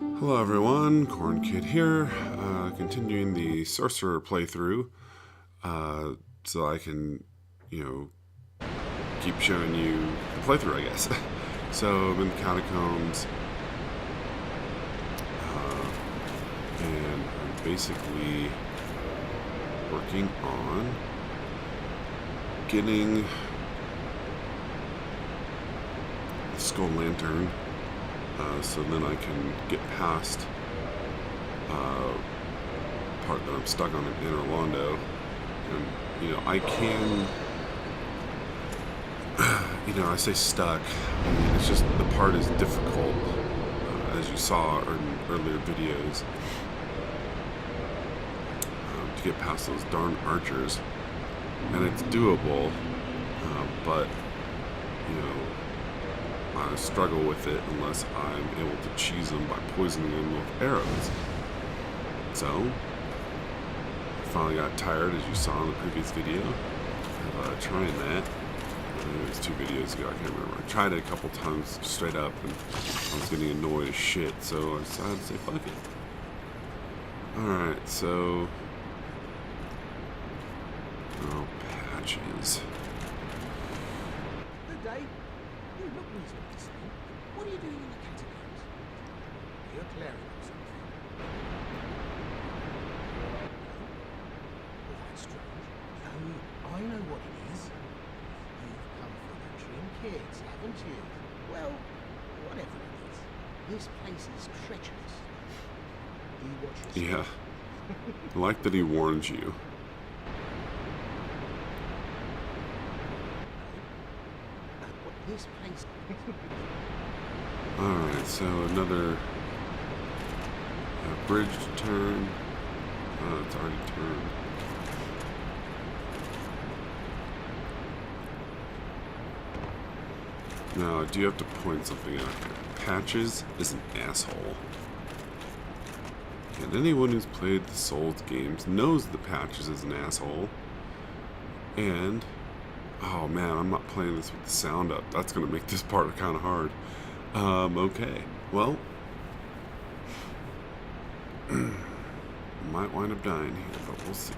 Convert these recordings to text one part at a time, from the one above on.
Hello everyone, Cornkid here, continuing the Sorcerer playthrough, so I can, keep showing you the playthrough, I guess. So I'm in the Catacombs, and I'm basically working on getting the Skull Lantern, so then I can get past part that I'm stuck on in Orlando, and I can, I say stuck. I mean, it's just the part is difficult, as you saw in earlier videos, to get past those darn archers, and it's doable, but I struggle with it unless I'm able to cheese them by poisoning them with arrows. So, I finally got tired, as you saw in the previous video, of trying that. It was 2 videos ago, I can't remember. I tried it a couple times straight up, and I was getting annoyed as shit, so I decided to say fuck it. Alright, so... oh, patches. Good day. You look reasonably sane. What are you doing in the Catacombs? You're clearing or something. Well, that's strange. No, I know what it is. You've come for the trim kids, haven't you? Well, whatever it is, this place is treacherous. Do you watch your Yeah. I like that he warns you. This place. Alright, so another bridge turn. Oh, it's already turned. Now, I do have to point something out here. Patches is an asshole. And anyone who's played the Souls games knows the Patches is an asshole. And... oh man, I'm not playing this with the sound up. That's going to make this part kind of hard. Okay. Well, might wind up dying here, but we'll see.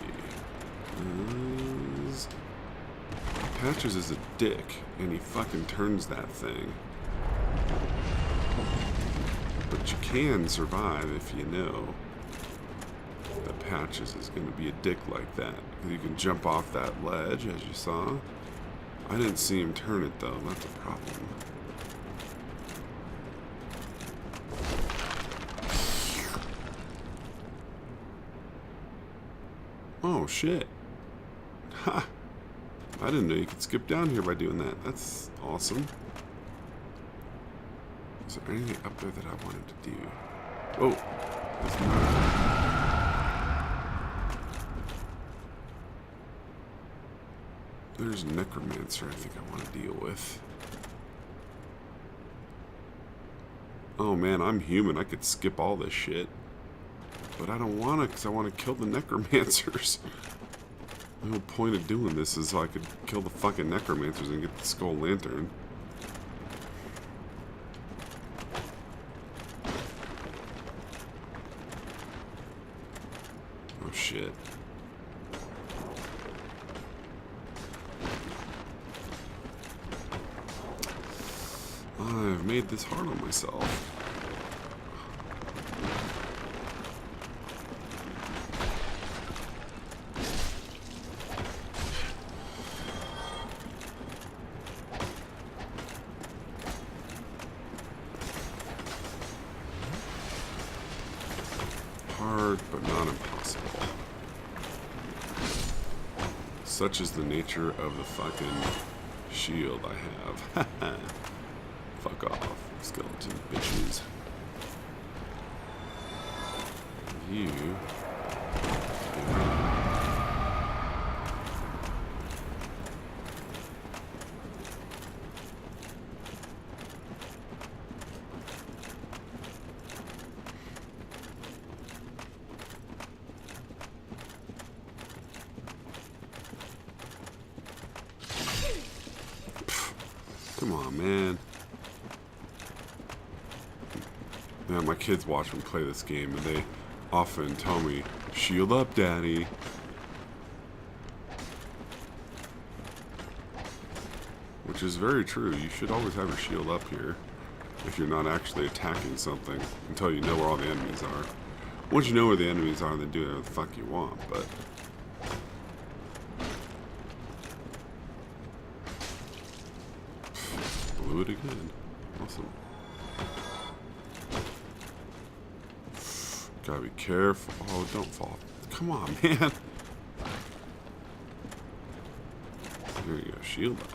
Patches is a dick, and he fucking turns that thing. But you can survive if you know that Patches is going to be a dick like that. You can jump off that ledge, as you saw. I didn't see him turn it, though. That's a problem. Oh, shit. Ha! I didn't know you could skip down here by doing that. That's awesome. Is there anything up there that I wanted to do? Oh! There's not. There's Necromancer I think I want to deal with. Oh man, I'm human. I could skip all this shit. But I don't want to, because I want to kill the Necromancers. The whole point of doing this is so I could kill the fucking Necromancers and get the Skull Lantern. Oh shit. I've made this hard on myself. Hard, but not impossible. Such is the nature of the fucking shield I have. Fuck off, skeleton bitches. You. Come on, man. Yeah, my kids watch me play this game, and they often tell me, "Shield up, Daddy." Which is very true. You should always have your shield up here if you're not actually attacking something until you know where all the enemies are. Once you know where the enemies are, then do whatever the fuck you want, but... Blew it again. Awesome. Gotta be careful. Oh, don't fall. Come on, man. There you go. Shield up.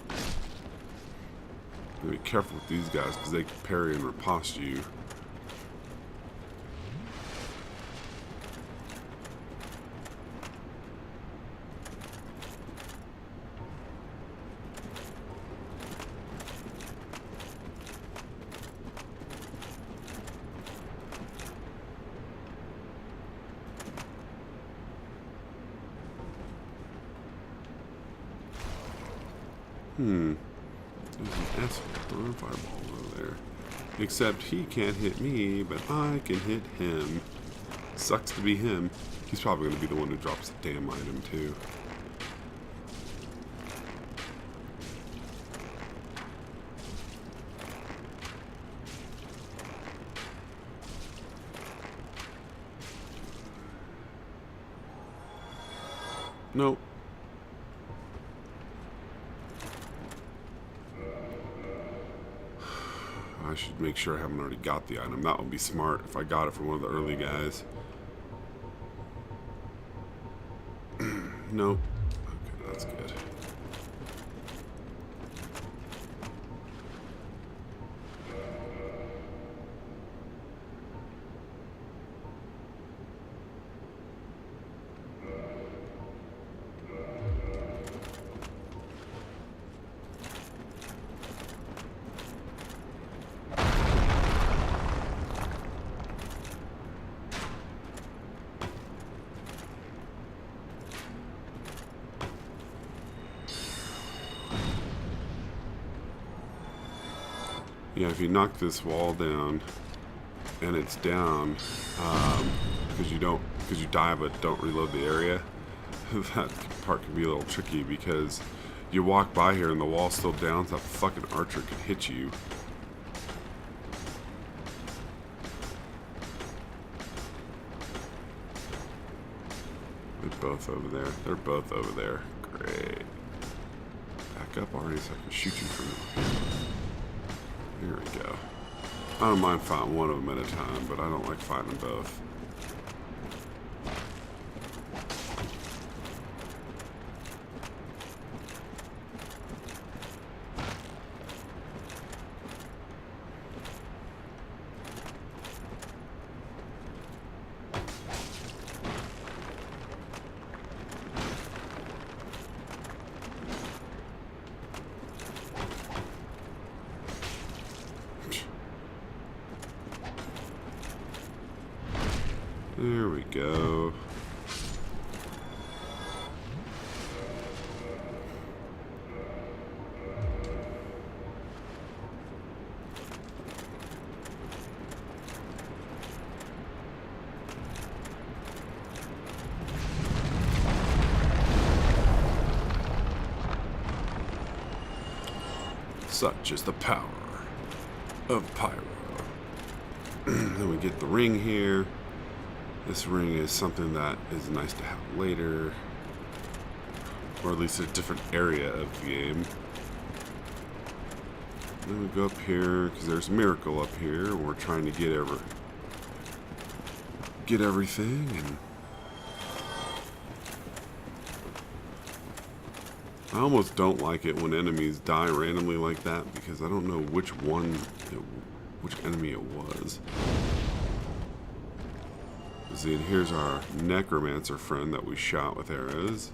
Be careful with these guys because they can parry and riposte you. There's an asshole throwing a fireball over there. Except he can't hit me, but I can hit him. Sucks to be him. He's probably going to be the one who drops the damn item, too. Nope. I should make sure I haven't already got the item. That would be smart if I got it from one of the early guys. Nope. Okay, that's good. Yeah, if you knock this wall down and it's down, because you die but don't reload the area, that part can be a little tricky because you walk by here and the wall's still down, so that fucking archer can hit you. They're both over there. They're both over there. Great. Back up already so I can shoot you from here. Here we go. I don't mind fighting one of them at a time, but I don't like fighting both. There we go. Such is the power of pyro. Then we get the ring here. This ring is something that is nice to have later, or at least a different area of the game. Then we go up here because there's a miracle up here. And we're trying to get everything, and I almost don't like it when enemies die randomly like that because I don't know which enemy it was. See, and here's our necromancer friend that we shot with arrows.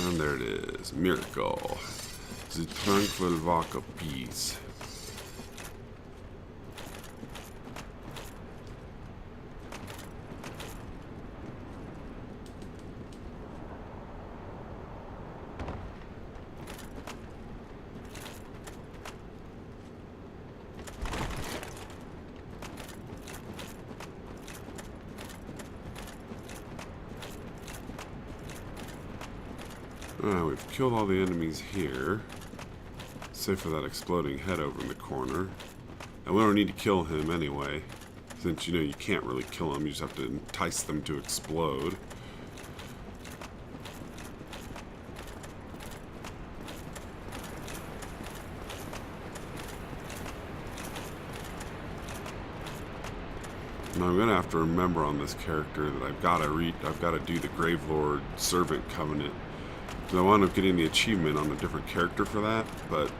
And there it is, miracle. The tranquil walk of peace. We've killed all the enemies here. Save for that exploding head over in the corner. And we don't need to kill him anyway. Since, you know, you can't really kill them. You just have to entice them to explode. Now I'm gonna have to remember on this character that I've got to do the Gravelord Servant Covenant. Because I wound up getting the achievement on a different character for that, but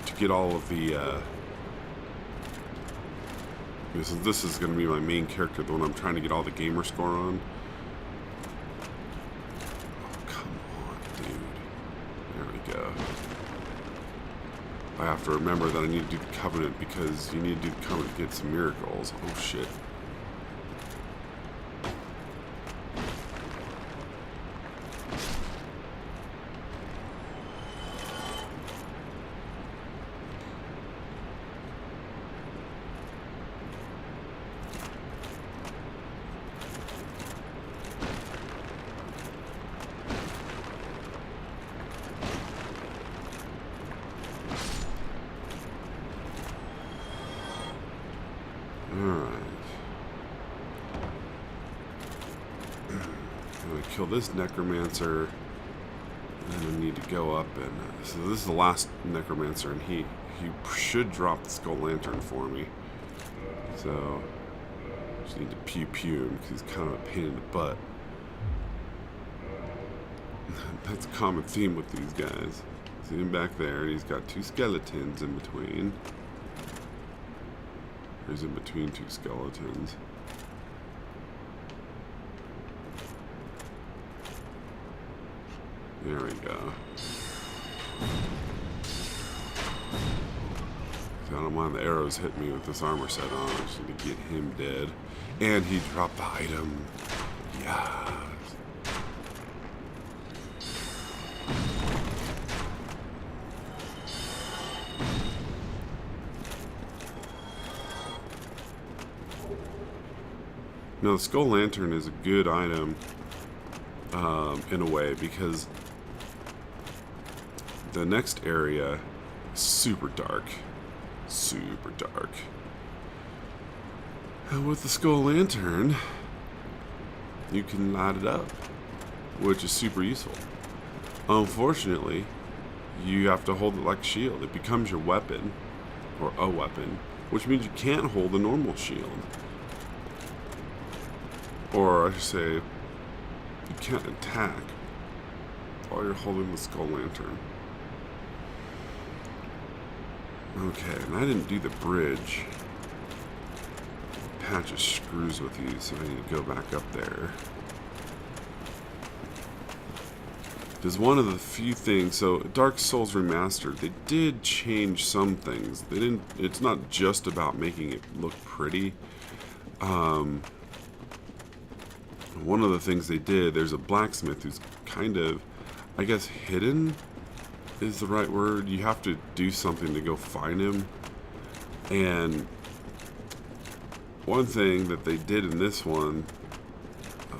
to get all of the this is going to be my main character, the one I'm trying to get all the gamer score on. Oh, come on, dude. There we go. I have to remember that I need to do the Covenant because you need to do the Covenant to get some miracles. Oh, shit. Kill this necromancer, and then I need to go up and so this is the last necromancer, and he should drop the skull lantern for me. So just need to pew him because he's kind of a pain in the butt. That's a common theme with these guys. See him back there, and he's got two skeletons in between. He's in between two skeletons. There we go. I don't mind the arrows hit me with this armor set on. I just need to get him dead. And he dropped the item. Yes. Now the Skull Lantern is a good item in a way because the next area is super dark. Super dark. And with the Skull Lantern, you can light it up, which is super useful. Unfortunately, you have to hold it like a shield. It becomes your weapon, or a weapon, which means you can't hold a normal shield. Or I should say, you can't attack while you're holding the Skull Lantern. Okay, and I didn't do the bridge. Patches screws with you, so I need to go back up there. Because one of the few things, so Dark Souls Remastered, they did change some things. They didn't. It's not just about making it look pretty. One of the things they did, there's a blacksmith who's kind of, I guess, hidden is the right word. You have to do something to go find him. And one thing that they did in this one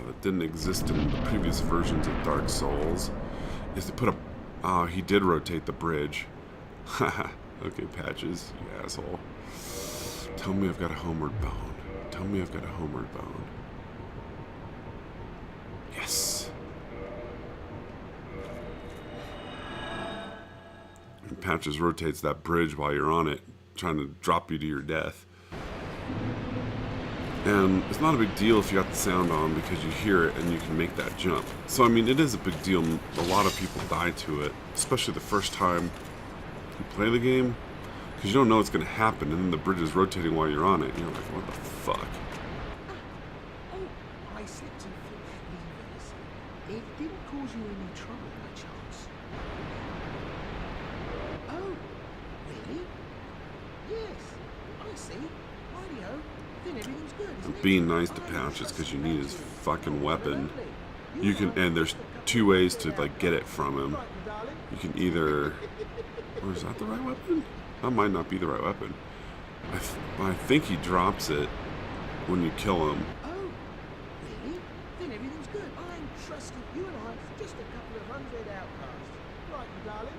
that didn't exist in the previous versions of Dark Souls is to put a... he did rotate the bridge. Haha. Okay, Patches, you asshole. Tell me I've got a homeward bound. Tell me I've got a homeward bound. Yes. And Patches rotates that bridge while you're on it, trying to drop you to your death. And it's not a big deal if you got the sound on because you hear it and you can make that jump. So, I mean, it is a big deal. A lot of people die to it, especially the first time you play the game, because you don't know what's going to happen, and then the bridge is rotating while you're on it. You're like, what the fuck? Oh, I slipped and flipped that levers. It didn't cause you any trouble, by chance? see. Radio. Then everything's good, isn't it? Being nice to I Pouch is trust because you you, need don't his you? fucking weapon. Lovely. You can, and there's two ways to like get it from him. Right, my darling. You can either, or is that the right weapon? That might not be the right weapon. I think he drops it when you kill him. Oh, really? Then everything's good. I'm trusting you and I, just a couple of undead outcasts. Right, my darling.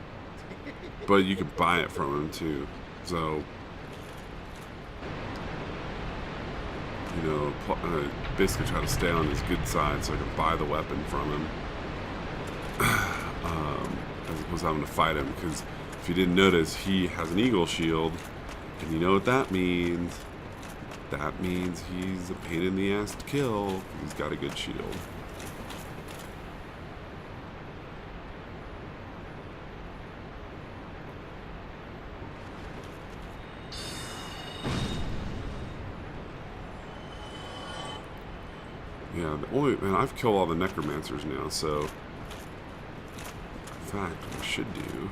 But you can buy it from him too. So, you know, basically try to stay on his good side so I can buy the weapon from him. As opposed to having to fight him, because if you didn't notice, he has an eagle shield, and you know what that means. That means he's a pain in the ass to kill. He's got a good shield. Yeah, and I've killed all the necromancers now, so in fact, what I should do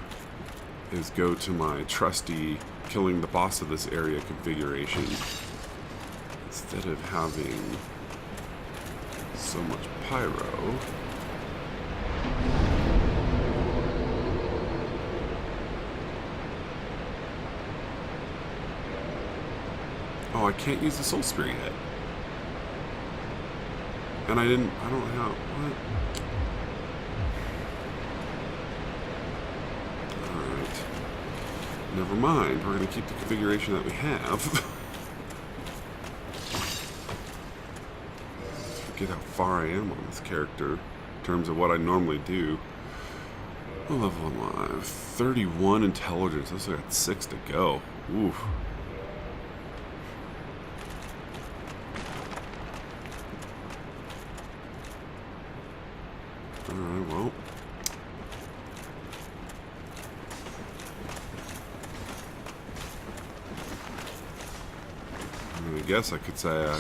is go to my trusty killing the boss of this area configuration instead of having so much pyro. Oh, I can't use the soul spear yet. And I don't have, what? Alright. Never mind, we're going to keep the configuration that we have. Forget how far I am on this character in terms of what I normally do. What level am I? 31 intelligence. I still got 6 to go. Oof. Alright, well. I guess I could say I...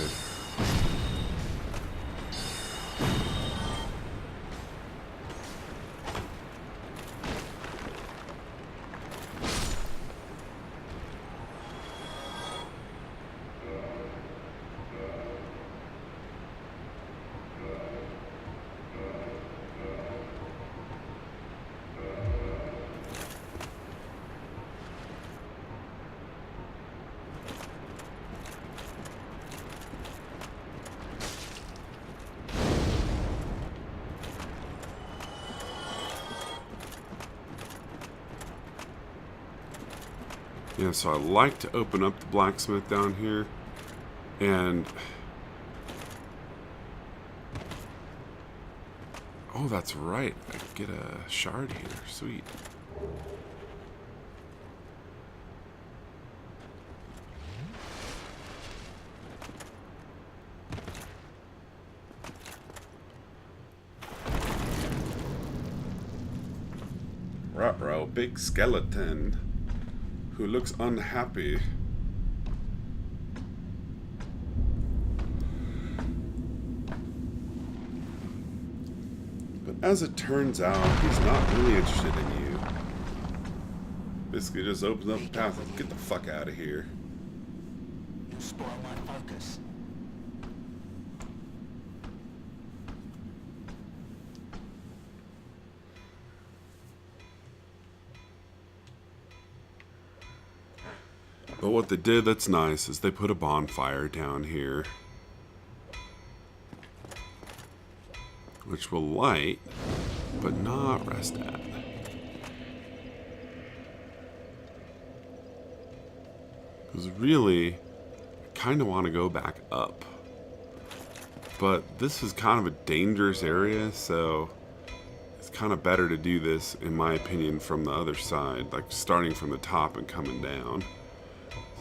Yeah, so I like to open up the blacksmith down here, and... Oh, that's right. I get a shard here. Sweet. Ruh-roh, big skeleton who looks unhappy. But as it turns out, he's not really interested in you. Basically just opens up a path and get the fuck out of here. You spoil my focus. But what they did that's nice is they put a bonfire down here, which will light, but not rest at. Because really, I kind of want to go back up. But this is kind of a dangerous area, so it's kind of better to do this, in my opinion, from the other side, like starting from the top and coming down.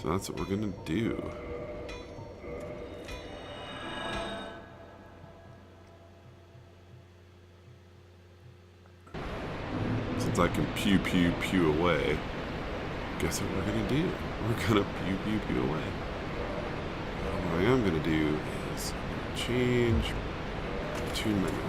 So that's what we're gonna do. Since I can pew pew pew away, guess what we're gonna do? We're gonna pew pew pew away. What I am gonna do is change, tune my magic here.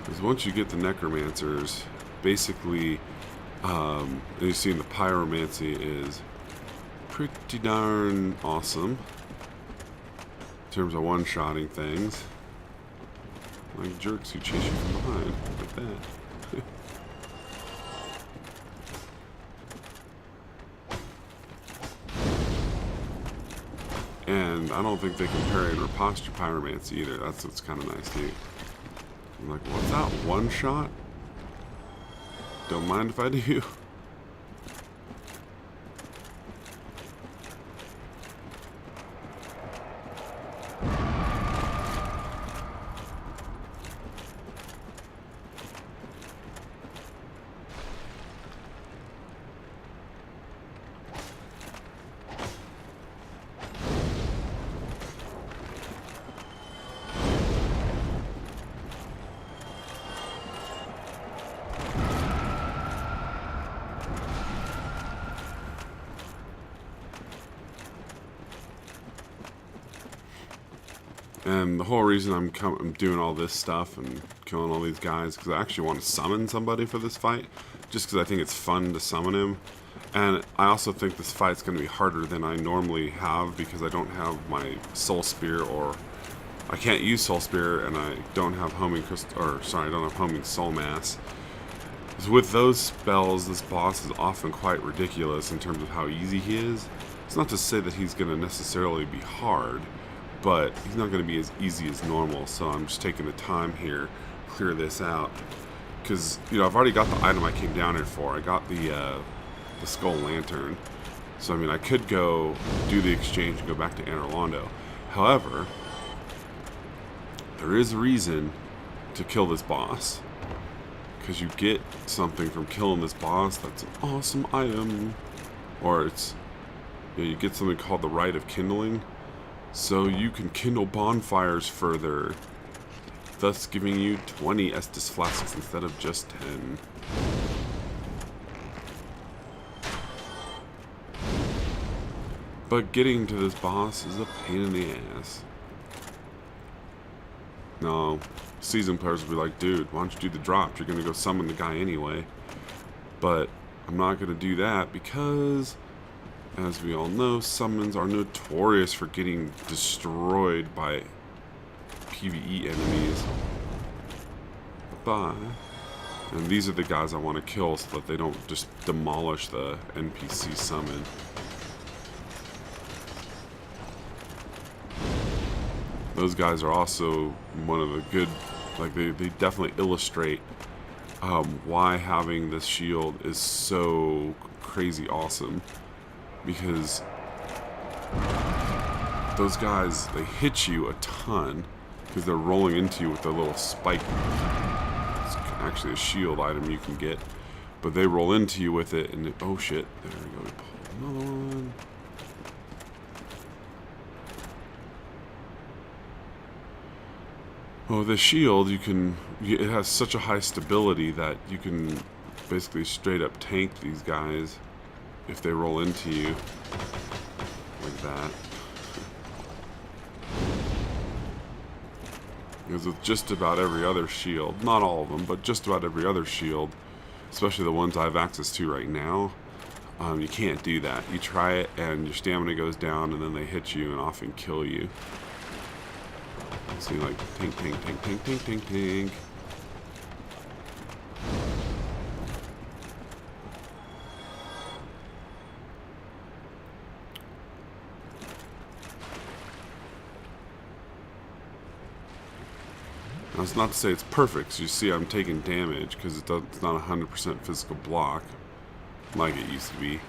Because once you get the necromancers, basically, you see in the pyromancy is pretty darn awesome in terms of one-shotting things. Like jerks who chase you from behind, like that. And I don't think they can parry and riposte your pyromancy either. That's what's kind of nice too. I'm like, what's that? One shot? Don't mind if I do. And the whole reason I'm doing all this stuff and killing all these guys because I actually want to summon somebody for this fight, just because I think it's fun to summon him. And I also think this fight's going to be harder than I normally have because I don't have my Soul Spear, or I can't use Soul Spear, and I don't have homing crystal, or sorry, I don't have homing Soul Mass. So with those spells, this boss is often quite ridiculous in terms of how easy he is. It's not to say that he's going to necessarily be hard, but he's not going to be as easy as normal, so I'm just taking the time here, clear this out, because, you know, I've already got the item I came down here for. I got the Skull Lantern, so I mean, I could go do the exchange and go back to Anor Londo. However, there is a reason to kill this boss, because you get something from killing this boss that's an awesome item, or it's, you know, you get something called the Rite of Kindling, so you can kindle bonfires further, thus giving you 20 Estus flasks instead of just 10. But getting to this boss is a pain in the ass. No, seasoned players will be like, dude, why don't you do the drop? You're going to go summon the guy anyway. But I'm not going to do that because, as we all know, summons are notorious for getting destroyed by PvE enemies. And these are the guys I want to kill so that they don't just demolish the NPC summon. Those guys are also one of the good, like they definitely illustrate why having this shield is so crazy awesome. Because those guys, they hit you a ton because they're rolling into you with their little spike. It's actually a shield item you can get, but they roll into you with it, and oh shit, there we go. We pull another one. Oh, the shield, it has such a high stability that you can basically straight up tank these guys if they roll into you like that. Because with just about every other shield, not all of them, but just about every other shield, especially the ones I have access to right now, you can't do that. You try it and your stamina goes down and then they hit you and often kill you. See, like, tank, tank, tank, tank, tank, tank, tank. Now, it's not to say it's perfect, so you see I'm taking damage, because it's not 100% physical block, like it used to be.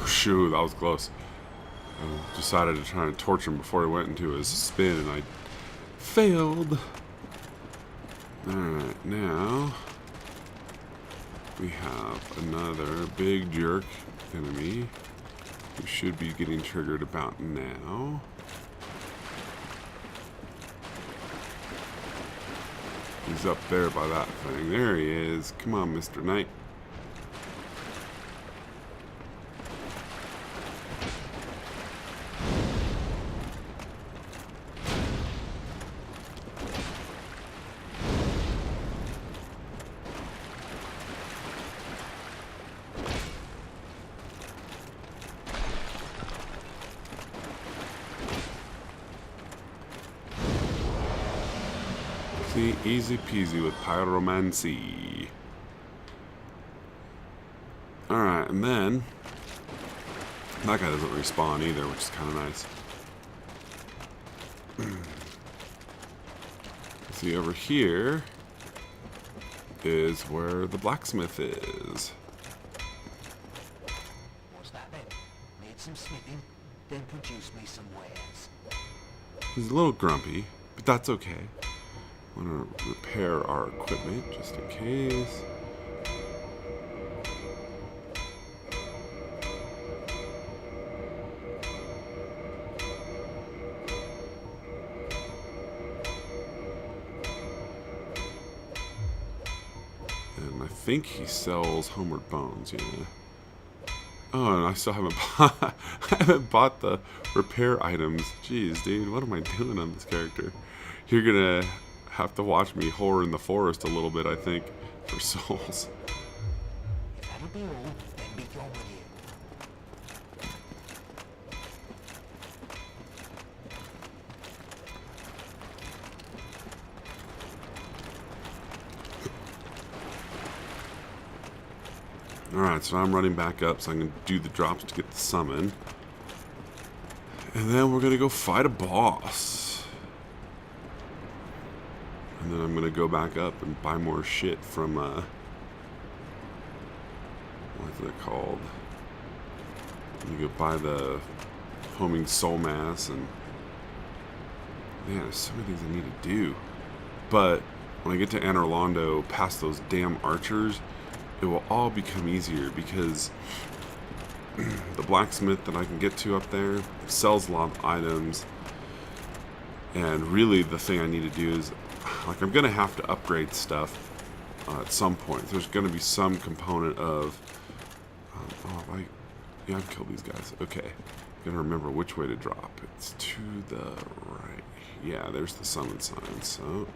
Shoot, that was close. I decided to try and torch him before he went into his spin, and I failed. Alright, now we have another big jerk enemy who should be getting triggered about now. He's up there by that thing. There he is. Come on, Mr. Knight. Easy peasy with pyromancy. Alright, and then that guy doesn't respawn either, which is kind of nice. See, over here is where the blacksmith is. What's that then? Need some smithing, then produce me some wares. He's a little grumpy, but that's okay. I want to repair our equipment just in case. And I think he sells homeward bones, yeah. Oh, and I still haven't bought, I haven't bought the repair items. Jeez, dude, what am I doing on this character? You're gonna have to watch me whore in the forest a little bit, I think, for souls. If that'll be all, then be gone with you. Alright, so I'm running back up so I can do the drops to get the summon. And then we're gonna go fight a boss. And then I'm gonna go back up and buy more shit from, what's it called? You go buy the homing soul mass, and man, there's so many things I need to do. But when I get to Anor Londo, past those damn archers, it will all become easier because the blacksmith that I can get to up there sells a lot of items. And really the thing I need to do is, like, I'm going to have to upgrade stuff at some point. There's going to be some component of, yeah, I've killed these guys. Okay, I'm going to remember which way to drop. It's to the right. Yeah, there's the summon sign, so.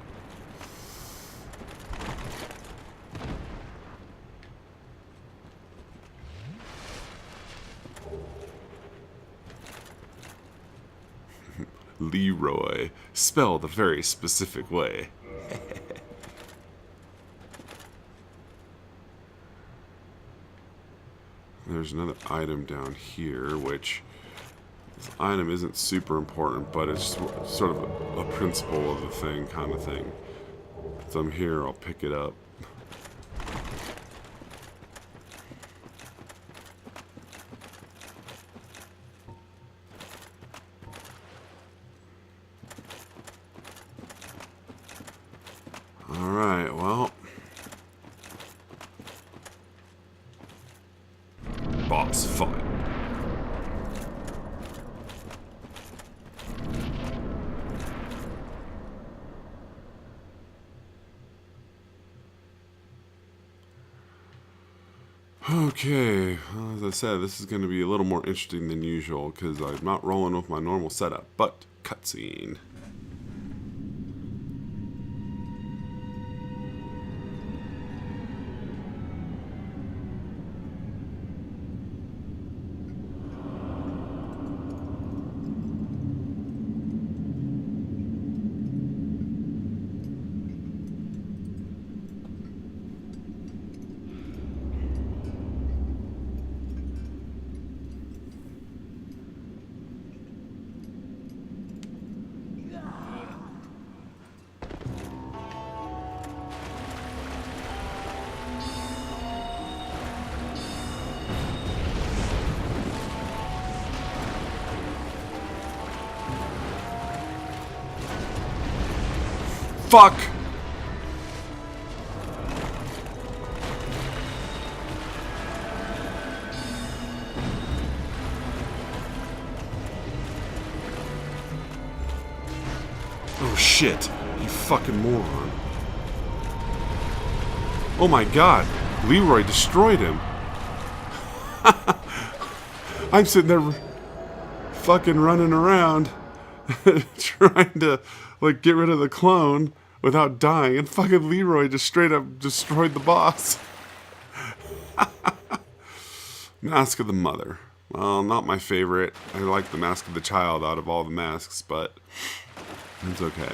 Leroy, spelled a very specific way. There's another item down here, which this item isn't super important, but it's sort of a principle of the thing kind of thing. So I'm here, I'll pick it up. Alright, well. Boss fight. Okay, well, as I said, this is going to be a little more interesting than usual because I'm not rolling with my normal setup, but cutscene. Fuck! shit. You fucking moron. Oh my god. Leroy destroyed him. I'm sitting there fucking running around trying to like get rid of the clone without dying, and fucking Leroy just straight up destroyed the boss. Mask of the Mother. Well, not my favorite. I like the Mask of the Child out of all the masks, but it's okay.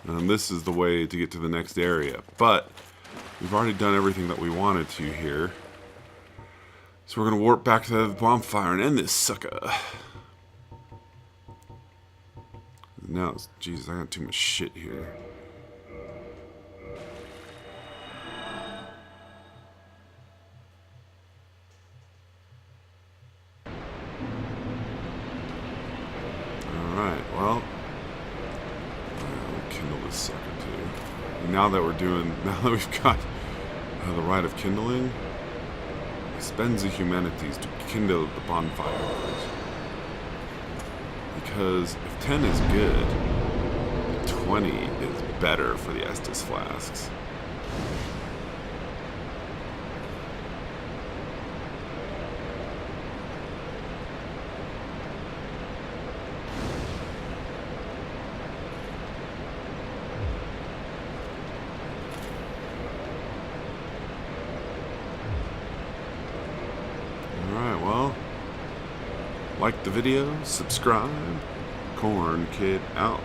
And this is the way to get to the next area. But we've already done everything that we wanted to here. So we're going to warp back to the bonfire and end this sucker. Now, Jesus, I got too much shit here. Alright, well, I'll kindle this sucker too. And now that we've got the rite of kindling, he spends the humanities to kindle the bonfire. Because if 10 is good, 20 is better for the Estus flasks. Alright, well, like the video, subscribe, Cornkid out.